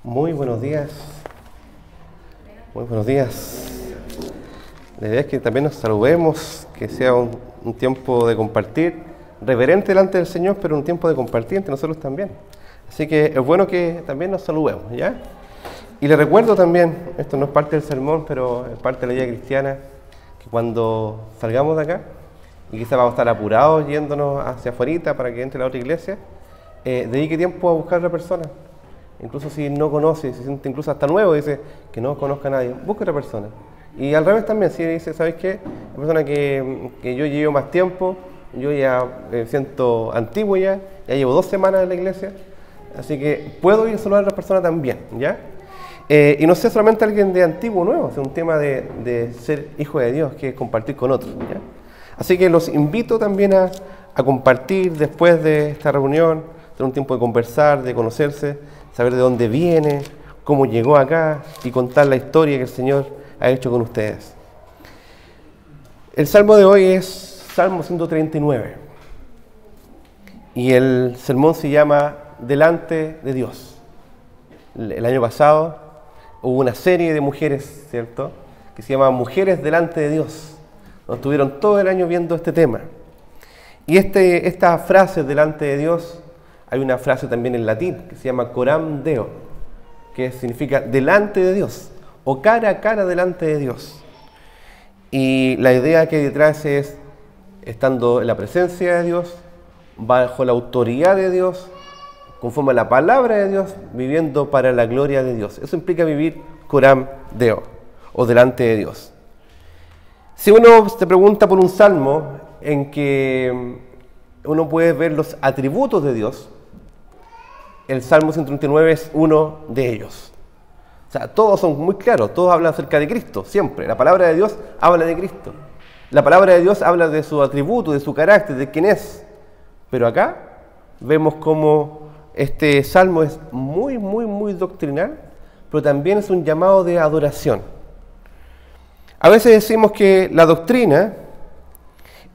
Muy buenos días. Muy buenos días. La idea es que también nos saludemos, que sea un tiempo de compartir, reverente delante del Señor, pero un tiempo de compartir entre nosotros también. Así que es bueno que también nos saludemos, ¿ya? Y les recuerdo también, esto no es parte del sermón, pero es parte de la vida cristiana, que cuando salgamos de acá, y quizás vamos a estar apurados yéndonos hacia afuera para que entre la otra iglesia, dedique tiempo a buscar a otra persona. Incluso si no conoce, si se siente incluso hasta nuevo, dice que no conozca a nadie, busque a otra persona. Y al revés también, si dice, ¿sabes qué? La persona que yo llevo más tiempo, yo ya me siento antiguo ya llevo 2 semanas en la iglesia, así que puedo ir a saludar a otra persona también, ¿ya? Y no sea solamente alguien de antiguo o nuevo, es un tema de ser hijo de Dios, que es compartir con otros, ¿ya? Así que los invito también a compartir después de esta reunión, tener un tiempo de conversar, de conocerse, saber de dónde viene, cómo llegó acá y contar la historia que el Señor ha hecho con ustedes. El salmo de hoy es Salmo 139 y el sermón se llama Delante de Dios. El año pasado hubo una serie de mujeres, ¿cierto?, que se llama Mujeres delante de Dios. Nos estuvieron todo el año viendo este tema. Y esta frase, delante de Dios, hay una frase también en latín que se llama coram Deo, que significa delante de Dios, o cara a cara delante de Dios. Y la idea que hay detrás es, estando en la presencia de Dios, bajo la autoridad de Dios, conforme a la palabra de Dios, viviendo para la gloria de Dios. Eso implica vivir coram Deo, o delante de Dios. Si uno se pregunta por un salmo en que uno puede ver los atributos de Dios, el Salmo 139 es uno de ellos. O sea, todos son muy claros, todos hablan acerca de Cristo, siempre. La palabra de Dios habla de Cristo. La palabra de Dios habla de su atributo, de su carácter, de quién es. Pero acá vemos cómo este salmo es muy doctrinal, pero también es un llamado de adoración. A veces decimos que la doctrina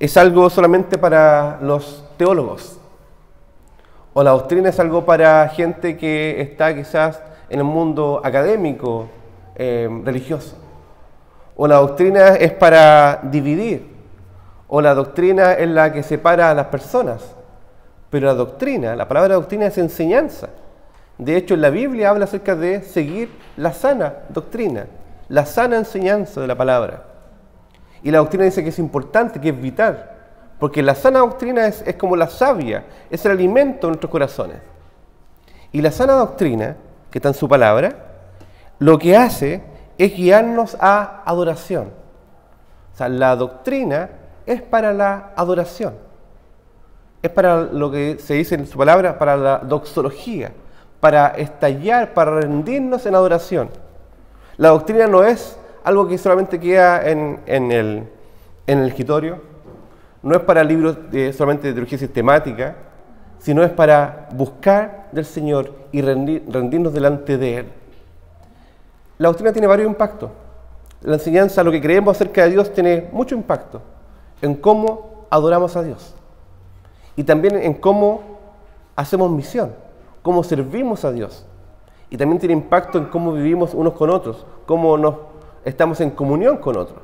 es algo solamente para los teólogos, o la doctrina es algo para gente que está quizás en el mundo académico, religioso, o la doctrina es para dividir, o la doctrina es la que separa a las personas. Pero la doctrina, la palabra doctrina es enseñanza. De hecho, en la Biblia habla acerca de seguir la sana doctrina, la sana enseñanza de la palabra. Y la doctrina dice que es importante, que es vital, porque la sana doctrina es como la savia, es el alimento de nuestros corazones. Y la sana doctrina, que está en su palabra, lo que hace es guiarnos a adoración. O sea, la doctrina es para la adoración. Es para lo que se dice en su palabra, para la doxología, para estallar, para rendirnos en adoración. La doctrina no es algo que solamente queda en el escritorio, no es para libros solamente de teología sistemática, sino es para buscar del Señor y rendirnos delante de Él. La doctrina tiene varios impactos. La enseñanza, lo que creemos acerca de Dios, tiene mucho impacto en cómo adoramos a Dios y también en cómo hacemos misión, cómo servimos a Dios. Y también tiene impacto en cómo vivimos unos con otros, cómo estamos en comunión con otros.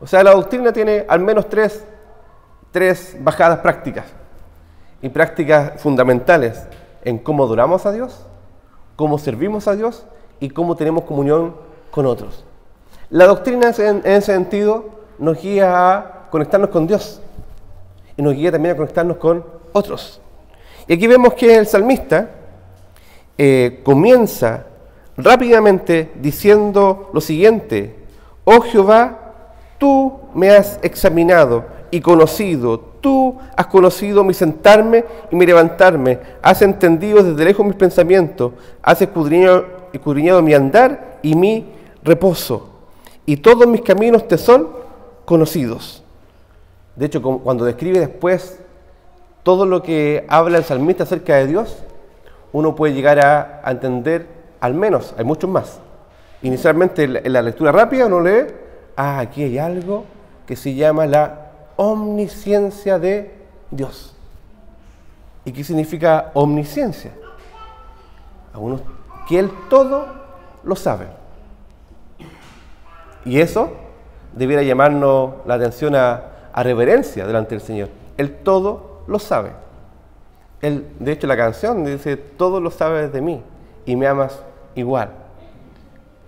O sea, la doctrina tiene al menos tres bajadas prácticas y prácticas fundamentales en cómo adoramos a Dios, cómo servimos a Dios y cómo tenemos comunión con otros. La doctrina en ese sentido nos guía a conectarnos con Dios y nos guía también a conectarnos con otros. Y aquí vemos que el salmista comienza rápidamente diciendo lo siguiente: oh Jehová, tú me has examinado y conocido, tú has conocido mi sentarme y mi levantarme, has entendido desde lejos mis pensamientos, has escudriñado mi andar y mi reposo, y todos mis caminos te son conocidos. De hecho, cuando describe después todo lo que habla el salmista acerca de Dios, uno puede llegar a entender, al menos, hay muchos más. Inicialmente en la lectura rápida uno lee, aquí hay algo que se llama la omnisciencia de Dios. ¿Y qué significa omnisciencia? Algunos que Él todo lo sabe. Y eso debiera llamarnos la atención a reverencia delante del Señor. Él todo lo sabe. Él, de hecho, la canción dice, todo lo sabes de mí y me amas igual.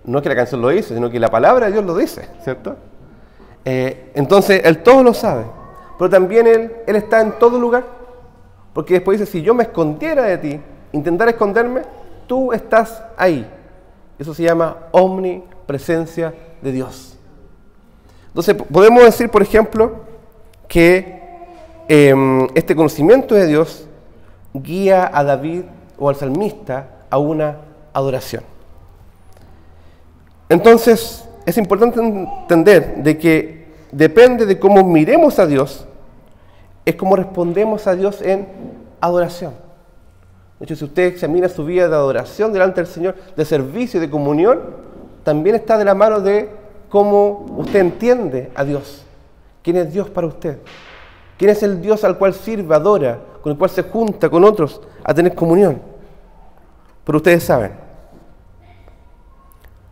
No es que la canción lo dice, sino que la palabra de Dios lo dice, ¿cierto? Entonces, Él todo lo sabe. Pero también Él está en todo lugar. Porque después dice, si yo me escondiera de ti, intentara esconderme, tú estás ahí. Eso se llama omnipresencia de Dios. Entonces, podemos decir, por ejemplo, que este conocimiento de Dios guía a David o al salmista a una adoración. Entonces, es importante entender de que depende de cómo miremos a Dios, es como respondemos a Dios en adoración. De hecho, si usted examina su vida de adoración delante del Señor, de servicio, de comunión, también está de la mano de cómo usted entiende a Dios. ¿Quién es Dios para usted? ¿Quién es el Dios al cual sirve, adora, con el cual se junta con otros a tener comunión? Pero ustedes saben,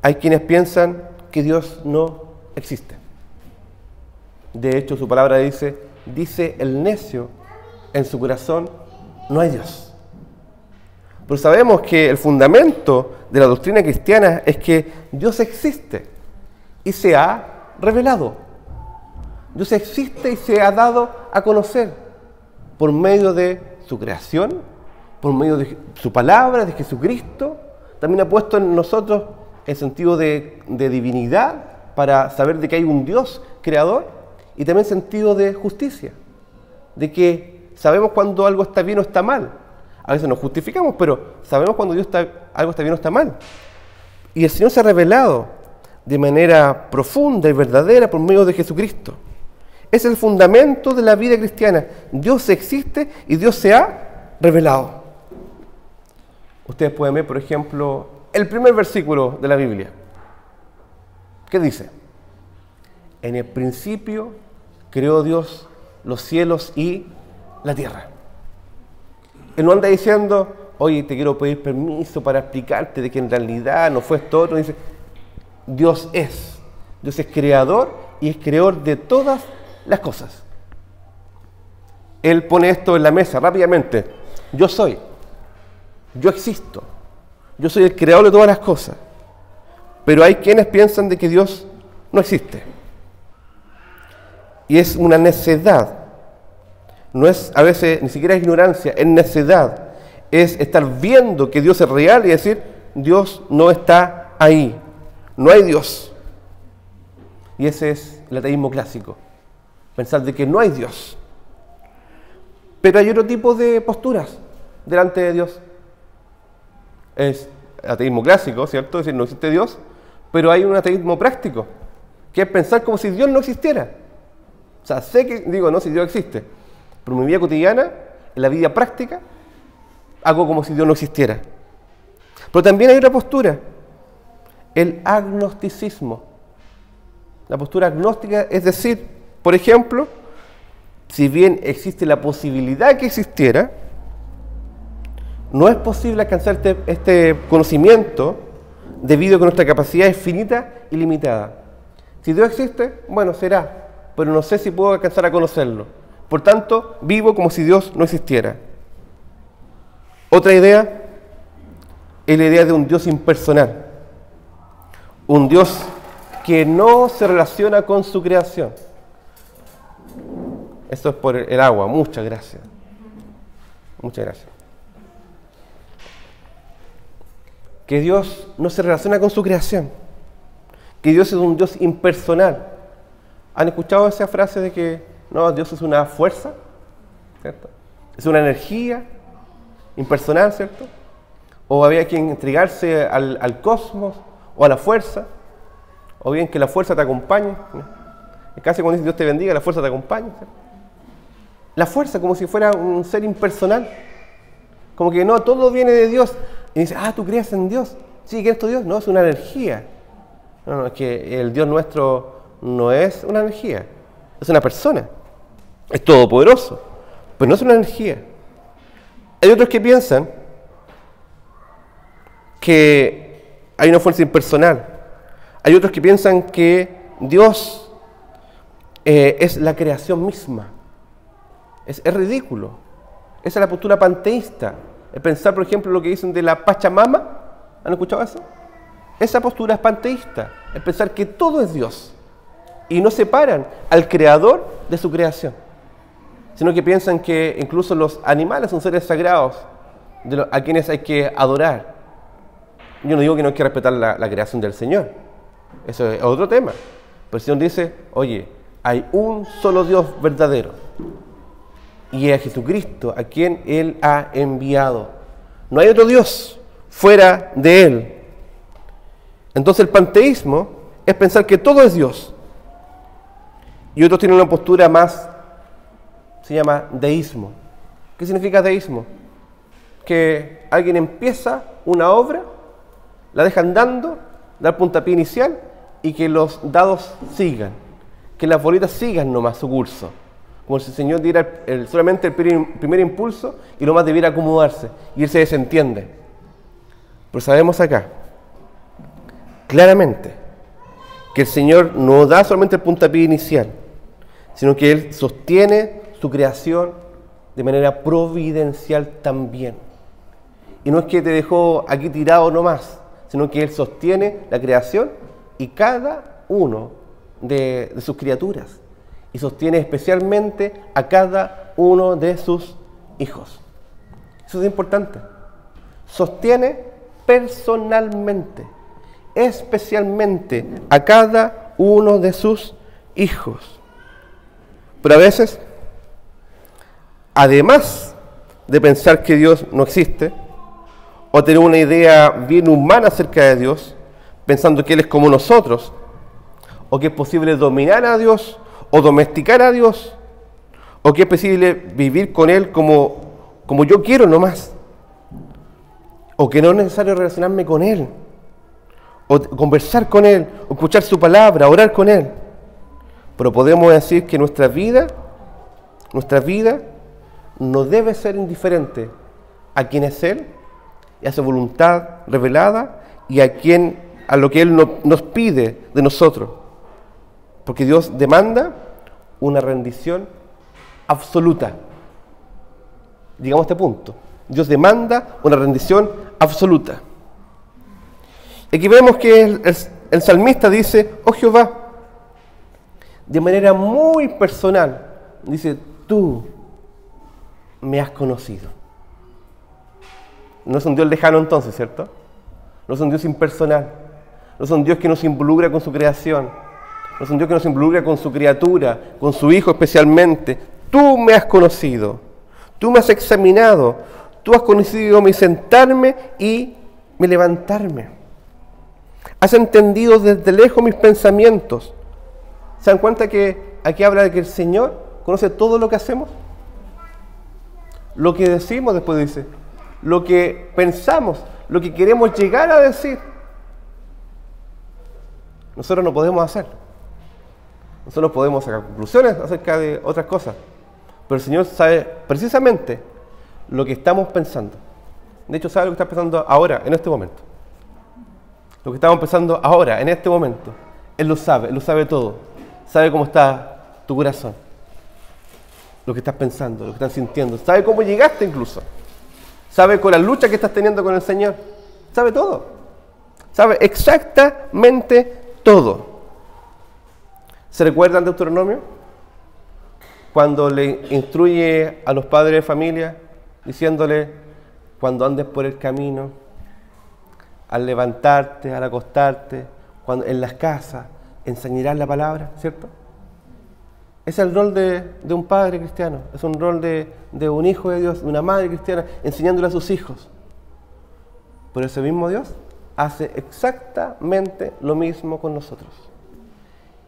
hay quienes piensan que Dios no existe. De hecho, su palabra dice el necio en su corazón, no hay Dios. Pero sabemos que el fundamento de la doctrina cristiana es que Dios existe y se ha revelado. Dios existe y se ha dado a conocer por medio de su creación, por medio de su palabra, de Jesucristo. También ha puesto en nosotros el sentido de divinidad para saber de que hay un Dios creador, y también sentido de justicia, de que sabemos cuando algo está bien o está mal. A veces nos justificamos, pero sabemos cuando algo está bien o está mal. Y el Señor se ha revelado de manera profunda y verdadera por medio de Jesucristo. Es el fundamento de la vida cristiana. Dios existe y Dios se ha revelado. Ustedes pueden ver, por ejemplo, el primer versículo de la Biblia. ¿Qué dice? En el principio creó Dios los cielos y la tierra. Él no anda diciendo, oye, te quiero pedir permiso para explicarte de que en realidad no fue esto otro. Dice, Dios es creador y es creador de todas las cosas. Él pone esto en la mesa rápidamente. Yo soy, yo existo, yo soy el creador de todas las cosas. Pero hay quienes piensan de que Dios no existe. Y es una necedad. No es, a veces, ni siquiera es ignorancia, es necedad. Es estar viendo que Dios es real y decir, Dios no está ahí. No hay Dios. Y ese es el ateísmo clásico. Pensar de que no hay Dios. Pero hay otro tipo de posturas delante de Dios. Es ateísmo clásico, ¿cierto? Es decir, no existe Dios, pero hay un ateísmo práctico, que es pensar como si Dios no existiera. O sea, sé que, digo, no, si Dios existe, pero en mi vida cotidiana, en la vida práctica, hago como si Dios no existiera. Pero también hay otra postura, el agnosticismo. La postura agnóstica, es decir, por ejemplo, si bien existe la posibilidad que existiera, no es posible alcanzar este conocimiento debido a que nuestra capacidad es finita y limitada. Si Dios existe, bueno, será, pero no sé si puedo alcanzar a conocerlo. Por tanto, vivo como si Dios no existiera. Otra idea es la idea de un Dios impersonal. Un Dios que no se relaciona con su creación. Esto es por el agua. Muchas gracias. Muchas gracias. Que Dios no se relaciona con su creación. Que Dios es un Dios impersonal. ¿Han escuchado esa frase de que no, Dios es una fuerza? ¿Cierto? Es una energía impersonal, ¿cierto? O había que entregarse al cosmos o a la fuerza, o bien que la fuerza te acompañe. Es casi cuando dice Dios te bendiga, la fuerza te acompaña, ¿cierto? La fuerza como si fuera un ser impersonal, como que no, todo viene de Dios. Y dice, ¿tú crees en Dios? Sí, ¿qué es tu Dios? No, es una energía. No, es que el Dios nuestro no es una energía, es una persona. Es todopoderoso, pero no es una energía. Hay otros que piensan que hay una fuerza impersonal. Hay otros que piensan que Dios es la creación misma. Es ridículo. Esa es la postura panteísta. Es pensar, por ejemplo, lo que dicen de la Pachamama. ¿Han escuchado eso? Esa postura es panteísta. Es pensar que todo es Dios. Y no separan al creador de su creación, sino que piensan que incluso los animales son seres sagrados a quienes hay que adorar. Yo no digo que no hay que respetar la creación del Señor. Eso es otro tema. Pero el Señor dice, oye, hay un solo Dios verdadero. Y es Jesucristo a quien Él ha enviado. No hay otro Dios fuera de Él. Entonces el panteísmo es pensar que todo es Dios. Y otros tienen una postura más, se llama deísmo. ¿Qué significa deísmo? Que alguien empieza una obra, la deja andando, da el puntapié inicial y que los dados sigan, que las bolitas sigan nomás su curso. Como si el Señor diera solamente el primer impulso y lo más debiera acomodarse y Él se desentiende. Pero sabemos acá, claramente, que el Señor no da solamente el puntapié inicial, sino que Él sostiene su creación de manera providencial también. Y no es que te dejó aquí tirado nomás, sino que Él sostiene la creación y cada uno de sus criaturas. Y sostiene especialmente a cada uno de sus hijos. Eso es importante. Sostiene personalmente, especialmente a cada uno de sus hijos. Pero a veces, además de pensar que Dios no existe, o tener una idea bien humana acerca de Dios, pensando que Él es como nosotros, o que es posible dominar a Dios, o domesticar a Dios, o que es posible vivir con Él como yo quiero nomás, o que no es necesario relacionarme con Él, o conversar con Él, o escuchar su palabra, orar con Él. Pero podemos decir que nuestra vida no debe ser indiferente a quien es Él y a su voluntad revelada y a lo que Él nos pide de nosotros. Porque Dios demanda una rendición absoluta. Llegamos a este punto. Dios demanda una rendición absoluta. Aquí vemos que el salmista dice, oh Jehová, de manera muy personal, dice, tú me has conocido. No es un Dios lejano entonces, ¿cierto? No es un Dios impersonal. No es un Dios que nos involucra con su creación. No es un Dios que nos involucra con su criatura, con su Hijo especialmente. Tú me has conocido. Tú me has examinado. Tú has conocido mi sentarme y mi levantarme. Has entendido desde lejos mis pensamientos. ¿Se dan cuenta que aquí habla de que el Señor conoce todo lo que hacemos? Lo que decimos, después dice, lo que pensamos, lo que queremos llegar a decir. Nosotros no podemos hacer. Nosotros podemos sacar conclusiones acerca de otras cosas. Pero el Señor sabe precisamente lo que estamos pensando. De hecho, sabe lo que estás pensando ahora, en este momento. Lo que estamos pensando ahora, en este momento. Él lo sabe todo. Sabe cómo está tu corazón, lo que estás pensando, lo que estás sintiendo. Sabe cómo llegaste incluso. Sabe con la lucha que estás teniendo con el Señor. Sabe todo. Sabe exactamente todo. ¿Se recuerdan de Deuteronomio? Cuando le instruye a los padres de familia, diciéndole, cuando andes por el camino, al levantarte, al acostarte, en las casas, enseñarás la palabra, ¿cierto? Ese es el rol de un padre cristiano, es un rol de un hijo de Dios, de una madre cristiana, enseñándole a sus hijos. Pero ese mismo Dios hace exactamente lo mismo con nosotros.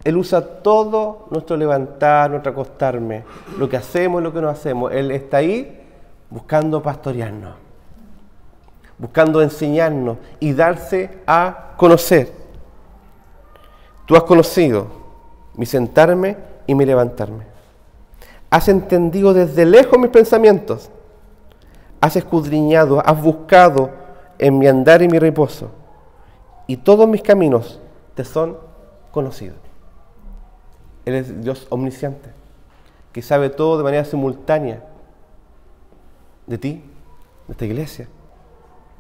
Él usa todo nuestro levantar, nuestro acostarme, lo que hacemos y lo que no hacemos. Él está ahí buscando pastorearnos, buscando enseñarnos y darse a conocer. Tú has conocido mi sentarme y mi levantarme. Has entendido desde lejos mis pensamientos. Has escudriñado, has buscado en mi andar y mi reposo, y todos mis caminos te son conocidos. Él es Dios omnisciente, que sabe todo de manera simultánea de ti, de esta iglesia.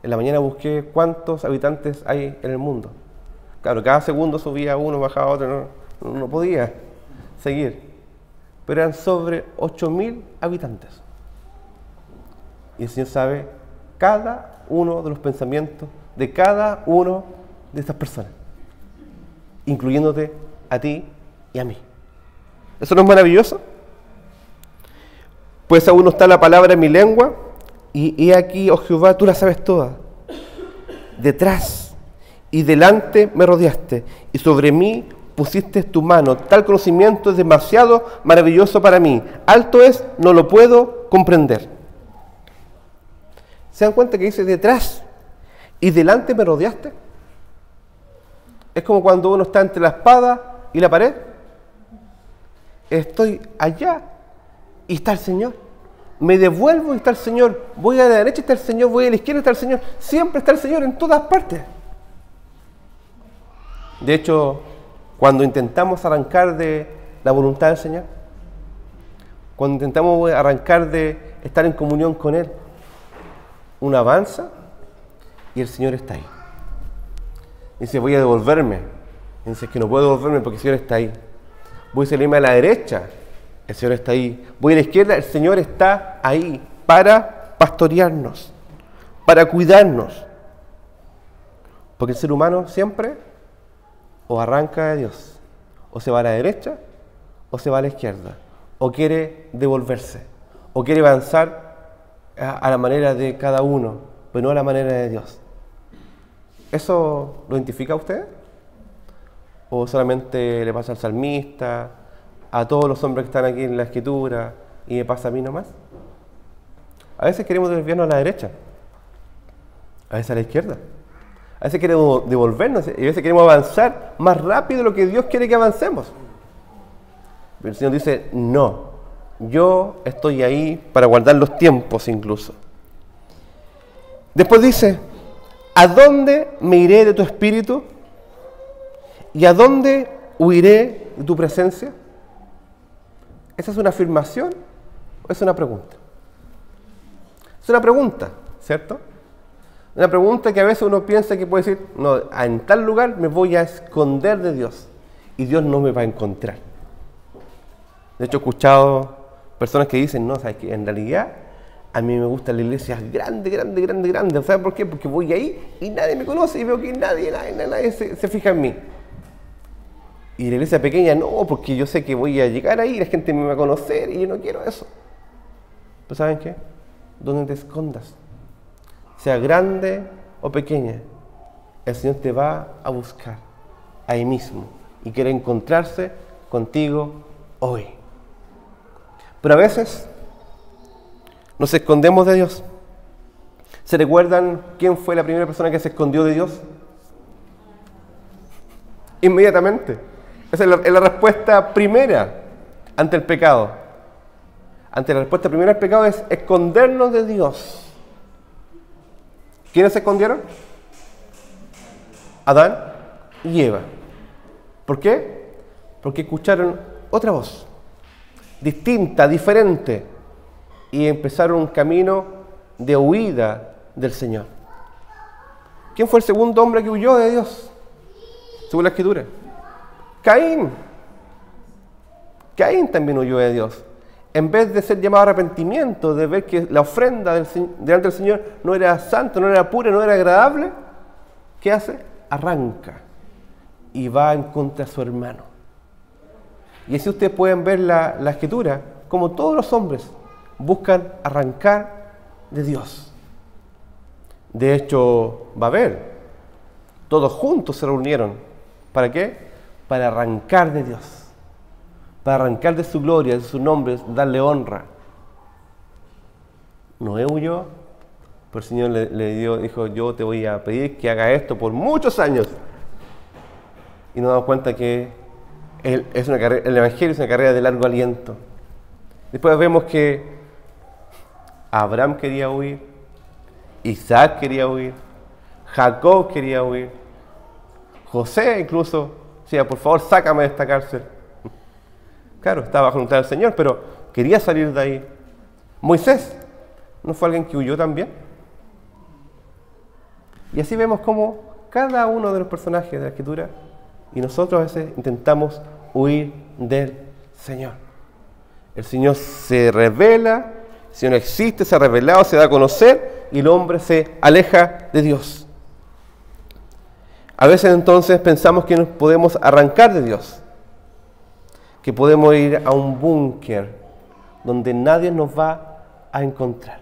En la mañana busqué cuántos habitantes hay en el mundo. Claro, cada segundo subía uno, bajaba otro, no podía seguir. Pero eran sobre 8.000 habitantes. Y el Señor sabe cada uno de los pensamientos de cada uno de estas personas, incluyéndote a ti y a mí. ¿Eso no es maravilloso? Pues aún no está la palabra en mi lengua, y he aquí, oh Jehová, tú la sabes toda. Detrás y delante me rodeaste, y sobre mí pusiste tu mano. Tal conocimiento es demasiado maravilloso para mí. Alto es, no lo puedo comprender. ¿Se dan cuenta que dice detrás y delante me rodeaste? Es como cuando uno está entre la espada y la pared. Estoy allá y está el Señor. Me devuelvo y está el Señor. Voy a la derecha y está el Señor. Voy a la izquierda y está el Señor. Siempre está el Señor en todas partes. De hecho, cuando intentamos arrancar de la voluntad del Señor, cuando intentamos arrancar de estar en comunión con Él, uno avanza y el Señor está ahí. Dice, voy a devolverme. Dice, es que no puedo devolverme porque el Señor está ahí. Voy a salirme a la derecha, el Señor está ahí. Voy a la izquierda, el Señor está ahí para pastorearnos, para cuidarnos. Porque el ser humano siempre o arranca de Dios, o se va a la derecha, o se va a la izquierda, o quiere devolverse, o quiere avanzar a la manera de cada uno, pero no a la manera de Dios. ¿Eso lo identifica usted? ¿O solamente le pasa al salmista, a todos los hombres que están aquí en la Escritura, y me pasa a mí nomás? A veces queremos desviarnos a la derecha, a veces a la izquierda. A veces queremos devolvernos y a veces queremos avanzar más rápido de lo que Dios quiere que avancemos. Pero el Señor dice, no, yo estoy ahí para guardar los tiempos incluso. Después dice, ¿a dónde me iré de tu espíritu? ¿Y a dónde huiré de tu presencia? ¿Esa es una afirmación o es una pregunta? Es una pregunta, ¿cierto? Una pregunta que a veces uno piensa que puede decir, no, en tal lugar me voy a esconder de Dios y Dios no me va a encontrar. De hecho, he escuchado personas que dicen, no, sabes que en realidad a mí me gusta la iglesia grande. ¿Saben por qué? Porque voy ahí y nadie me conoce y veo que nadie se fija en mí. Y la iglesia pequeña, no, porque yo sé que voy a llegar ahí y la gente me va a conocer y yo no quiero eso. Pero ¿saben qué? Donde te escondas, sea grande o pequeña, el Señor te va a buscar ahí mismo y quiere encontrarse contigo hoy. Pero a veces nos escondemos de Dios. ¿Se recuerdan quién fue la primera persona que se escondió de Dios? Inmediatamente. Esa es la respuesta primera ante el pecado. Ante la respuesta primera al pecado es escondernos de Dios. ¿Quiénes se escondieron? Adán y Eva. ¿Por qué? Porque escucharon otra voz, distinta, diferente, y empezaron un camino de huida del Señor. ¿Quién fue el segundo hombre que huyó de Dios? Según la Escritura. Caín. Caín también huyó de Dios. En vez de ser llamado a arrepentimiento, de ver que la ofrenda delante del Señor no era santa, no era pura, no era agradable, ¿qué hace? Arranca y va en contra de su hermano. Y así ustedes pueden ver la Escritura, como todos los hombres buscan arrancar de Dios. De hecho, Babel, todos juntos se reunieron. ¿Para qué? Para arrancar de Dios. Para arrancar de su gloria, de su nombre, darle honra. Noé huyó, pero el Señor dijo, yo te voy a pedir que haga esto por muchos años. Y nos damos cuenta que el Evangelio es una carrera de largo aliento. Después vemos que Abraham quería huir, Isaac quería huir, Jacob quería huir. José incluso decía, por favor, sácame de esta cárcel. Claro, estaba bajo la voluntad del Señor, pero quería salir de ahí. Moisés, ¿no fue alguien que huyó también? Y así vemos cómo cada uno de los personajes de la Escritura, y nosotros a veces intentamos huir del Señor. El Señor se revela, el Señor existe, se ha revelado, se da a conocer, y el hombre se aleja de Dios. A veces entonces pensamos que nos podemos arrancar de Dios, que podemos ir a un búnker donde nadie nos va a encontrar.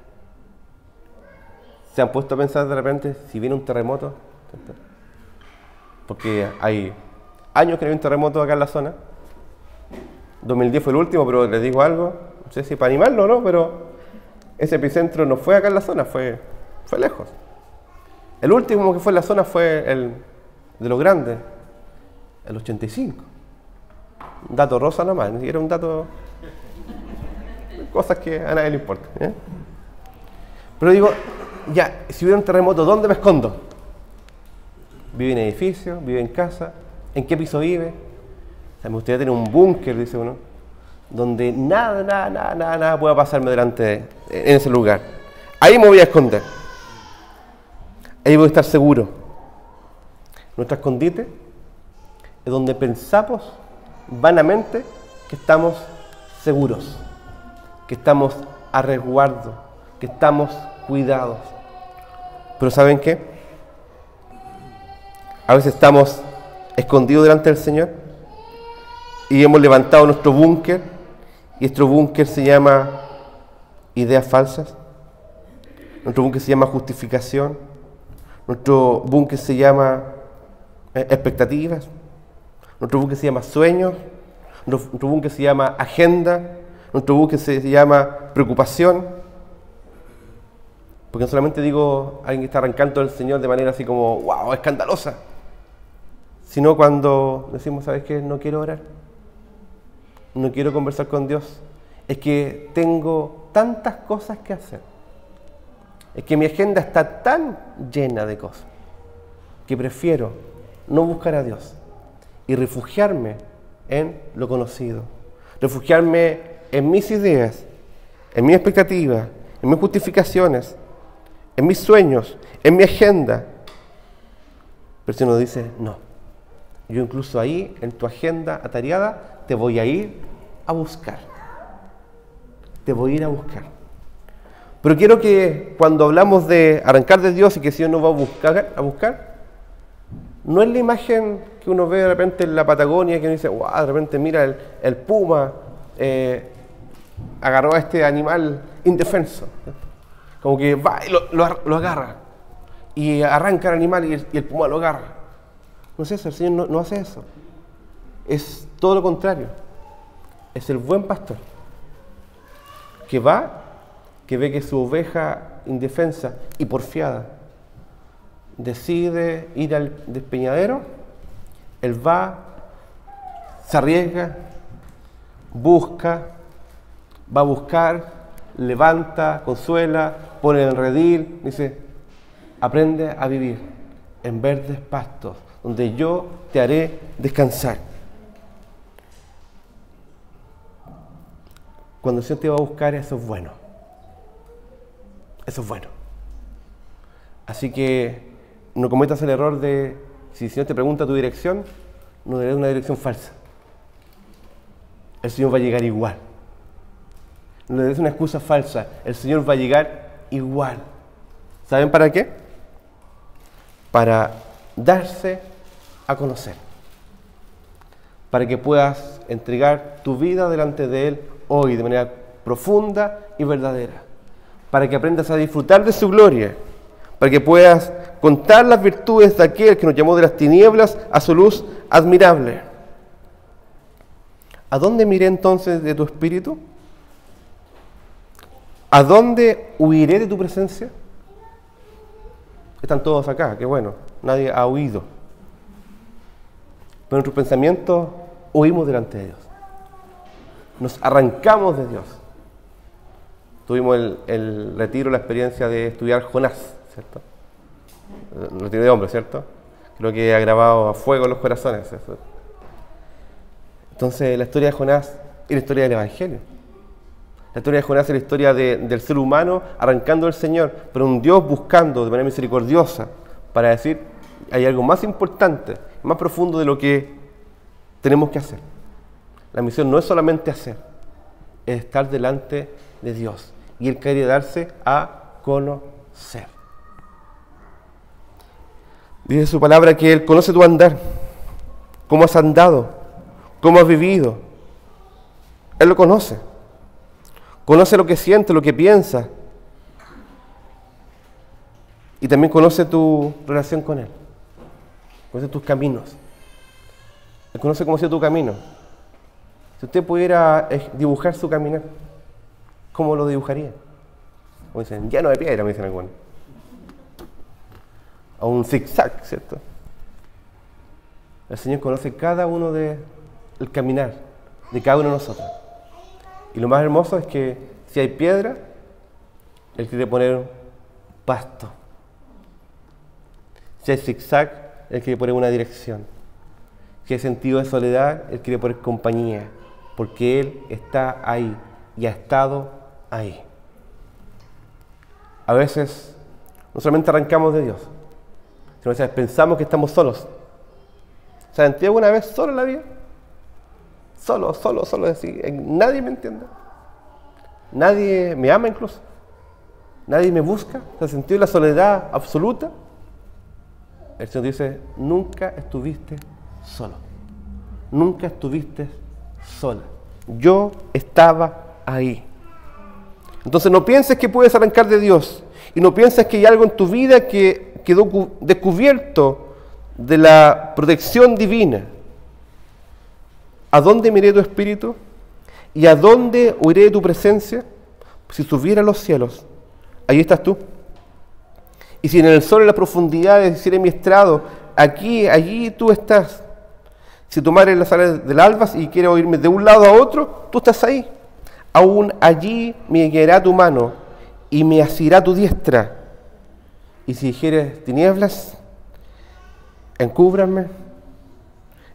¿Se han puesto a pensar de repente si viene un terremoto? Porque hay años que no hay un terremoto acá en la zona. 2010 fue el último, pero les digo algo, no sé si para animarlo o no, pero ese epicentro no fue acá en la zona, fue lejos. El último que fue en la zona fue el de los grandes, el 85. Un dato rosa nomás, ni siquiera un dato... cosas que a nadie le importan, ¿eh? Pero digo, ya, si hubiera un terremoto, ¿dónde me escondo? ¿Vive en edificio? ¿Vive en casa? ¿En qué piso vive? O sea, me gustaría tener un búnker, dice uno, donde nada pueda pasarme delante en ese lugar. Ahí me voy a esconder. Ahí voy a estar seguro. Nuestro escondite es donde pensamos vanamente que estamos seguros, que estamos a resguardo, que estamos cuidados. Pero ¿saben qué? A veces estamos escondidos delante del Señor y hemos levantado nuestro búnker, y nuestro búnker se llama ideas falsas, nuestro búnker se llama justificación, nuestro búnker se llama expectativas, nuestro búnker se llama sueños, nuestro búnker se llama agenda, nuestro búnker se llama preocupación. Porque no solamente digo a alguien que está arrancando del Señor de manera así como wow, escandalosa, sino cuando decimos, ¿sabes qué? No quiero orar, no quiero conversar con Dios, es que tengo tantas cosas que hacer, es que mi agenda está tan llena de cosas que prefiero no buscar a Dios y refugiarme en lo conocido, refugiarme en mis ideas, en mis expectativas, en mis justificaciones, en mis sueños, en mi agenda. Pero si uno dice, no, yo incluso ahí, en tu agenda atareada, te voy a ir a buscar. Te voy a ir a buscar. Pero quiero que cuando hablamos de arrancar de Dios y que si Dios nos va a buscar, no es la imagen que uno ve de repente en la Patagonia, que uno dice, wow, de repente mira el puma agarró a este animal indefenso. Como que va y lo agarra. Y arranca el animal y el puma lo agarra. No es eso, el Señor no hace eso. Es todo lo contrario. Es el buen pastor que va, que ve que su oveja indefensa y porfiada decide ir al despeñadero. Él va, se arriesga, busca, va a buscar, levanta, consuela, pone en el redil, dice, aprende a vivir en verdes pastos, donde yo te haré descansar. Cuando el Señor te va a buscar, eso es bueno. Eso es bueno. Así que no cometas el error de, si el Señor te pregunta tu dirección, no le des una dirección falsa. El Señor va a llegar igual. No le des una excusa falsa. El Señor va a llegar igual. ¿Saben para qué? Para darse a conocer. Para que puedas entregar tu vida delante de Él hoy de manera profunda y verdadera. Para que aprendas a disfrutar de su gloria. Para que puedas contar las virtudes de aquel que nos llamó de las tinieblas a su luz admirable. ¿A dónde miré entonces de tu espíritu? ¿A dónde huiré de tu presencia? Están todos acá, qué bueno, nadie ha huido. Pero en nuestros pensamientos huimos delante de Dios. Nos arrancamos de Dios. Tuvimos el retiro, la experiencia de estudiar Jonás, ¿cierto? Lo tiene de hombre, ¿cierto? Creo que ha grabado a fuego en los corazones. Eso. Entonces, la historia de Jonás es la historia del Evangelio. La historia de Jonás es la historia del ser humano arrancando del Señor, pero un Dios buscando de manera misericordiosa para decir, hay algo más importante, más profundo de lo que tenemos que hacer. La misión no es solamente hacer, es estar delante de Dios. Y Él quiere darse a conocer. Dice su palabra que Él conoce tu andar, cómo has andado, cómo has vivido. Él lo conoce. Conoce lo que sientes, lo que piensas. Y también conoce tu relación con Él. Conoce tus caminos. Él conoce cómo ha sido tu camino. Si usted pudiera dibujar su caminar, ¿cómo lo dibujaría? Como dicen, lleno de piedra, me dicen algunos. A un zigzag, ¿cierto? El Señor conoce cada uno del caminar de cada uno de nosotros. Y lo más hermoso es que si hay piedra, Él quiere poner pasto. Si hay zigzag, Él quiere poner una dirección. Si hay sentido de soledad, Él quiere poner compañía. Porque Él está ahí y ha estado ahí. A veces no solamente arrancamos de Dios, sino a veces pensamos que estamos solos. ¿Se han sentido alguna vez solo en la vida? Solo, decir, nadie me entiende. Nadie me ama incluso. Nadie me busca. ¿Se ha sentido la soledad absoluta? El Señor dice, nunca estuviste solo. Nunca estuviste sola. Yo estaba ahí. Entonces no pienses que puedes arrancar de Dios. Y no pienses que hay algo en tu vida que quedó descubierto de la protección divina. ¿A dónde miré tu espíritu? ¿Y a dónde huiré de tu presencia? Si subiera a los cielos, ahí estás tú. Y si en el sol, en las profundidades, hiciera mi estrado, allí tú estás. Si tu madre sale del alba y quiere oírme de un lado a otro, tú estás ahí. Aún allí me guiará tu mano y me asirá tu diestra. Y si dijeres tinieblas, encúbranme,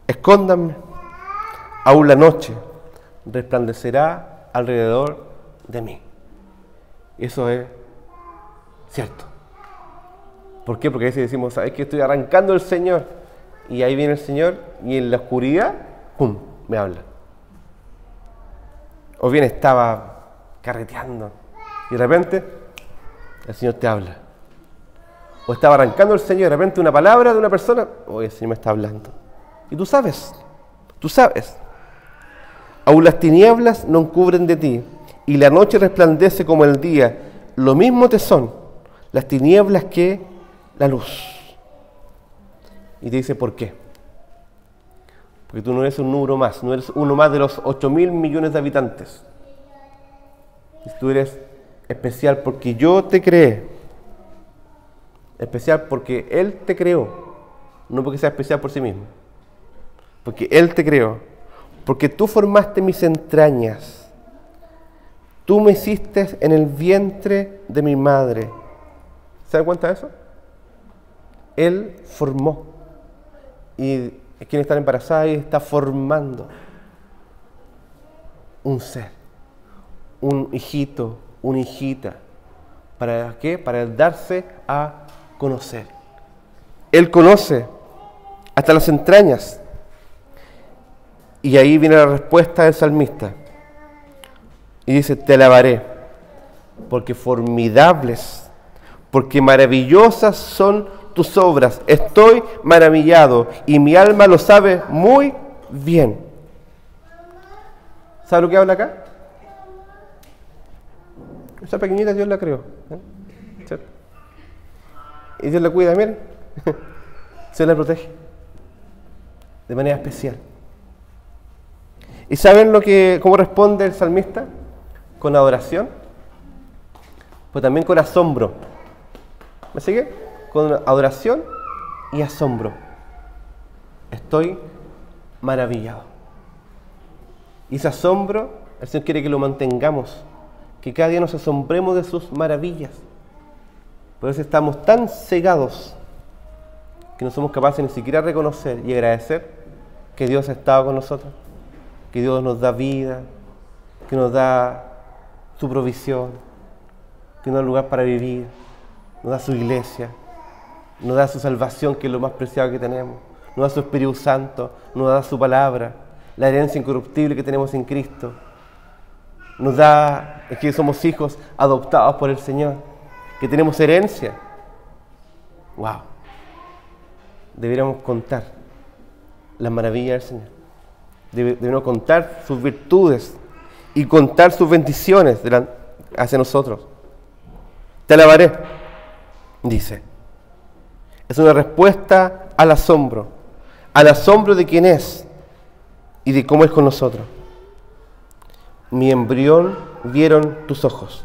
escóndanme. Aún la noche resplandecerá alrededor de mí. Eso es cierto. ¿Por qué? Porque a veces decimos, ¿sabes qué? Estoy arrancando del Señor. Y ahí viene el Señor y en la oscuridad, ¡pum!, me habla. O bien estaba carreteando y de repente el Señor te habla. O estaba arrancando el Señor y de repente una palabra de una persona, el Señor me está hablando. Y tú sabes. Aún las tinieblas no encubren de ti, y la noche resplandece como el día. Lo mismo te son las tinieblas que la luz. Y te dice, ¿por qué? Porque tú no eres un número más, no eres uno más de los 8.000 millones de habitantes. Tú eres especial porque yo te creé. Especial porque Él te creó, no porque sea especial por sí mismo. Porque Él te creó. Porque tú formaste mis entrañas. Tú me hiciste en el vientre de mi madre. ¿Se dan cuenta de eso? Él formó. Y quien está embarazada y está formando un ser, un hijito, una hijita. ¿Para qué? Para darse a conocer. Él conoce hasta las entrañas. Y ahí viene la respuesta del salmista. Y dice, te alabaré, porque formidables, porque maravillosas son tus obras. Estoy maravillado y mi alma lo sabe muy bien. ¿Sabe lo que habla acá? Esa pequeñita Dios la creó. ¿Cierto? Y Dios la cuida, miren. Se la protege. De manera especial. ¿Y saben cómo responde el salmista? Con adoración, pues también con asombro. ¿Me sigue? Con adoración y asombro. Estoy maravillado. Y ese asombro, el Señor quiere que lo mantengamos, que cada día nos asombremos de sus maravillas. Por eso estamos tan cegados que no somos capaces ni siquiera de reconocer y agradecer que Dios ha estado con nosotros, que Dios nos da vida, que nos da su provisión, que nos da lugar para vivir, nos da su iglesia, nos da su salvación, que es lo más preciado que tenemos, nos da su Espíritu Santo, nos da su palabra, la herencia incorruptible que tenemos en Cristo. Nos da que somos hijos adoptados por el Señor, que tenemos herencia. ¡Wow! Deberíamos contar las maravillas del Señor. Deberíamos contar sus virtudes y contar sus bendiciones hacia nosotros. Te alabaré, dice. Es una respuesta al asombro de quién es y de cómo es con nosotros. Mi embrión vieron tus ojos,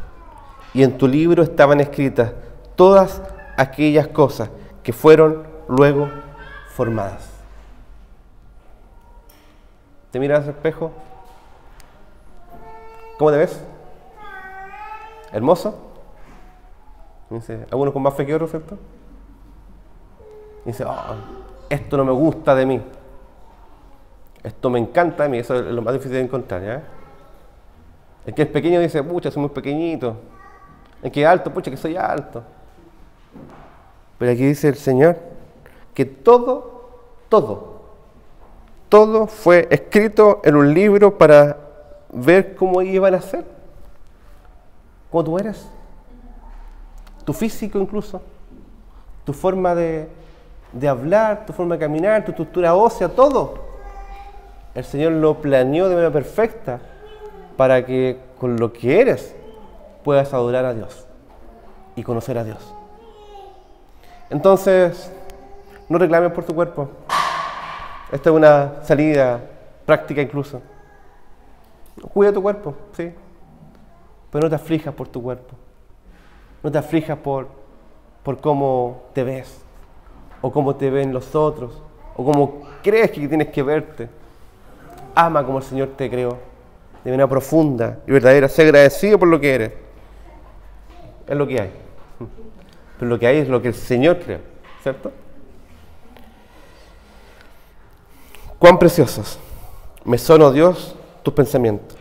y en tu libro estaban escritas todas aquellas cosas que fueron luego formadas. ¿Te miras al espejo? ¿Cómo te ves? ¿Hermoso? Dice, algunos con más fe que otros, ¿cierto? Dice, oh, esto no me gusta de mí. Esto me encanta de mí. Eso es lo más difícil de encontrar, ¿ya? El que es pequeño dice, pucha, soy muy pequeñito. El que es alto, pucha, que soy alto. Pero aquí dice el Señor que todo fue escrito en un libro para ver cómo iban a ser. Cómo tú eres. Tu físico incluso. Tu forma de hablar, tu forma de caminar, tu estructura ósea, todo. El Señor lo planeó de manera perfecta para que con lo que eres puedas adorar a Dios y conocer a Dios. Entonces, no reclames por tu cuerpo. Esta es una salida práctica incluso. Cuida tu cuerpo, sí, pero no te aflijas por tu cuerpo. No te aflijas por cómo te ves, o cómo te ven los otros, o cómo crees que tienes que verte. Ama como el Señor te creó, de manera profunda y verdadera. Sé agradecido por lo que eres. Es lo que hay. Pero lo que hay es lo que el Señor creó, ¿cierto? Cuán preciosos me son, oh Dios, tus pensamientos.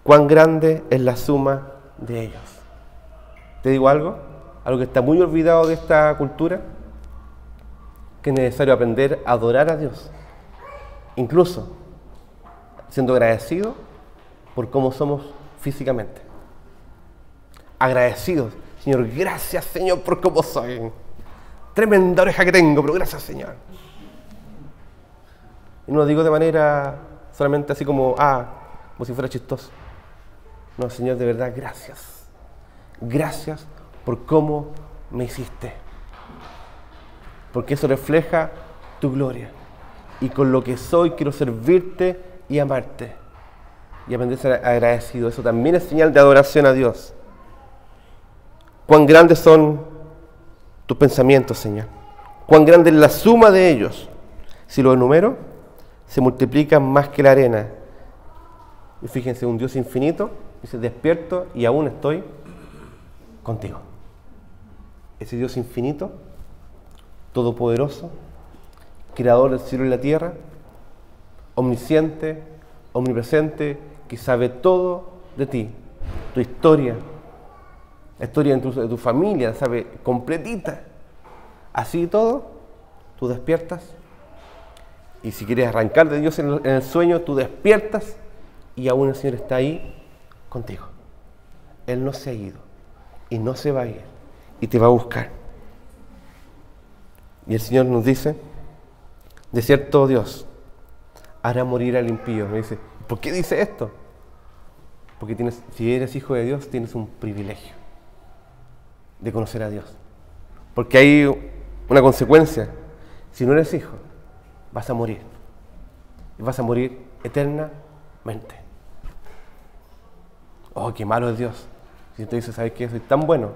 Cuán grande es la suma de ellos. ¿Te digo algo? Algo que está muy olvidado de esta cultura, que es necesario aprender a adorar a Dios, incluso siendo agradecidos por cómo somos físicamente. Agradecidos. Señor, gracias, Señor, por cómo soy. Tremenda oreja que tengo, pero gracias, Señor. Y no lo digo de manera solamente así como si fuera chistoso. No, Señor, de verdad, gracias. Gracias por cómo me hiciste. Porque eso refleja tu gloria. Y con lo que soy quiero servirte y amarte. Y aprender a ser agradecido. Eso también es señal de adoración a Dios. Cuán grandes son tus pensamientos, Señor. Cuán grande es la suma de ellos. Si lo enumero, se multiplican más que la arena. Y fíjense, un Dios infinito, dice, despierto y aún estoy contigo. Ese Dios infinito, todopoderoso, creador del cielo y la tierra, omnisciente, omnipresente, que sabe todo de ti, tu historia, la historia de tu familia, sabe completita. Así y todo, tú despiertas, y si quieres arrancar de Dios en el sueño, tú despiertas y aún el Señor está ahí contigo. Él no se ha ido y no se va a ir y te va a buscar. Y el Señor nos dice, de cierto Dios hará morir al impío. Me dice, ¿por qué dice esto? Porque si eres hijo de Dios, tienes un privilegio de conocer a Dios. Porque hay una consecuencia. Si no eres hijo, vas a morir. Y vas a morir eternamente. Oh, qué malo es Dios. Si te dice, ¿sabes qué? Soy tan bueno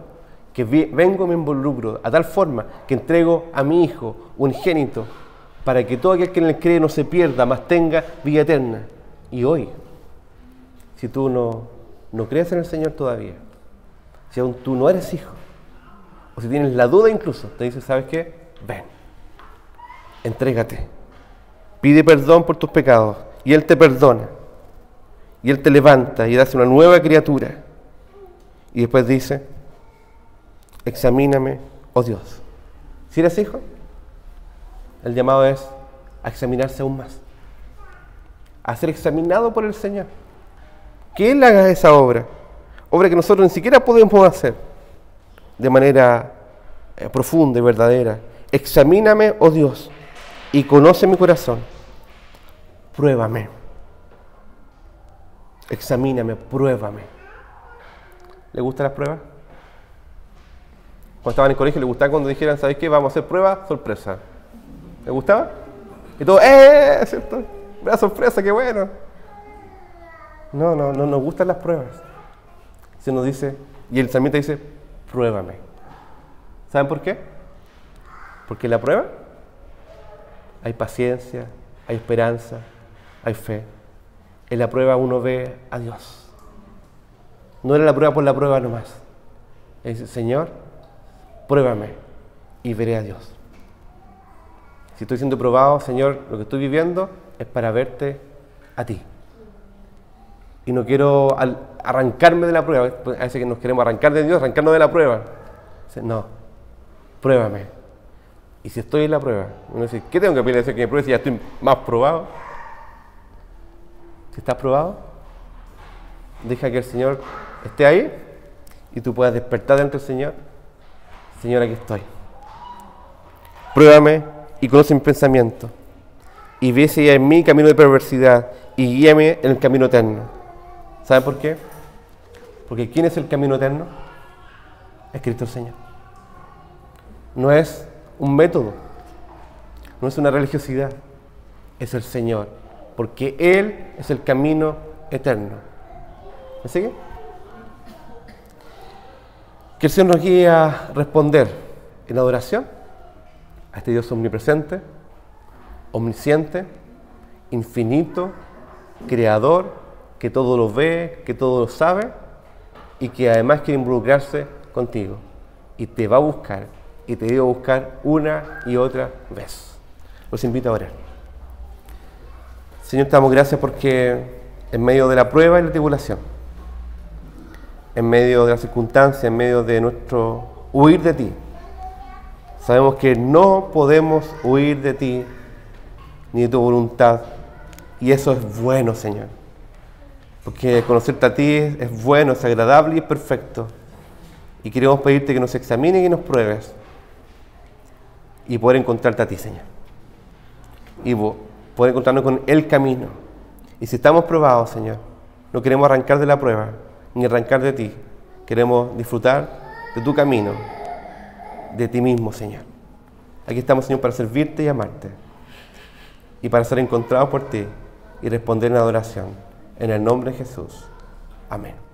que vengo y me involucro a tal forma que entrego a mi Hijo unigénito para que todo aquel que en él cree no se pierda, mas tenga vida eterna. Y hoy, si tú no crees en el Señor todavía, si aún tú no eres hijo, o si tienes la duda incluso, te dice, ¿sabes qué? Ven, Entrégate. Pide perdón por tus pecados y Él te perdona. Y Él te levanta y te hace una nueva criatura. Y después dice, examíname, oh Dios. Si eres hijo, el llamado es a examinarse aún más. A ser examinado por el Señor. Que Él haga esa obra. Obra que nosotros ni siquiera podemos hacer de manera profunda y verdadera. Examíname, oh Dios, y conoce mi corazón. Pruébame. Examíname, pruébame. ¿Le gustan las pruebas? Cuando estaban en el colegio, ¿le gustaba cuando dijeran, ¿sabéis qué? Vamos a hacer prueba, sorpresa? ¿Le gustaba? Y todo, ¿cierto? Una sorpresa, qué bueno. No nos gustan las pruebas. Se nos dice, y el salmista dice, pruébame. ¿Saben por qué? Porque en la prueba hay paciencia, hay esperanza, hay fe. En la prueba uno ve a Dios. No era la prueba por la prueba nomás. Es, Señor, pruébame y veré a Dios. Si estoy siendo probado, Señor, lo que estoy viviendo es para verte a ti. Y no quiero arrancarme de la prueba. A veces que nos queremos arrancar de Dios, arrancarnos de la prueba. No, pruébame. Y si estoy en la prueba, uno dice, ¿qué tengo que pedir a Dios que me pruebe si ya estoy más probado? Si estás probado, deja que el Señor esté ahí y tú puedas despertar dentro del Señor. Señor, aquí estoy. Pruébame y conoce mi pensamiento. Y ve si hay en mí camino de perversidad y guíame en el camino eterno. ¿Saben por qué? Porque ¿quién es el camino eterno? Es Cristo el Señor. No es un método, no es una religiosidad, es el Señor, porque Él es el camino eterno. ¿Me sigue? Que el Señor nos guíe a responder en adoración a este Dios omnipresente, omnisciente, infinito, creador, que todo lo ve, que todo lo sabe y que además quiere involucrarse contigo y te va a buscar y te va a buscar una y otra vez. Los invito a orar. Señor, te damos gracias porque en medio de la prueba y la tribulación, en medio de las circunstancias, en medio de nuestro huir de ti, sabemos que no podemos huir de ti ni de tu voluntad. Y eso es bueno, Señor. Porque conocerte a ti es bueno, es agradable y es perfecto. Y queremos pedirte que nos examines y nos pruebes. Y poder encontrarte a ti, Señor. Y poder encontrarnos con el camino. Y si estamos probados, Señor, no queremos arrancar de la prueba, ni arrancar de ti. Queremos disfrutar de tu camino, de ti mismo, Señor. Aquí estamos, Señor, para servirte y amarte. Y para ser encontrados por ti y responder en adoración. En el nombre de Jesús. Amén.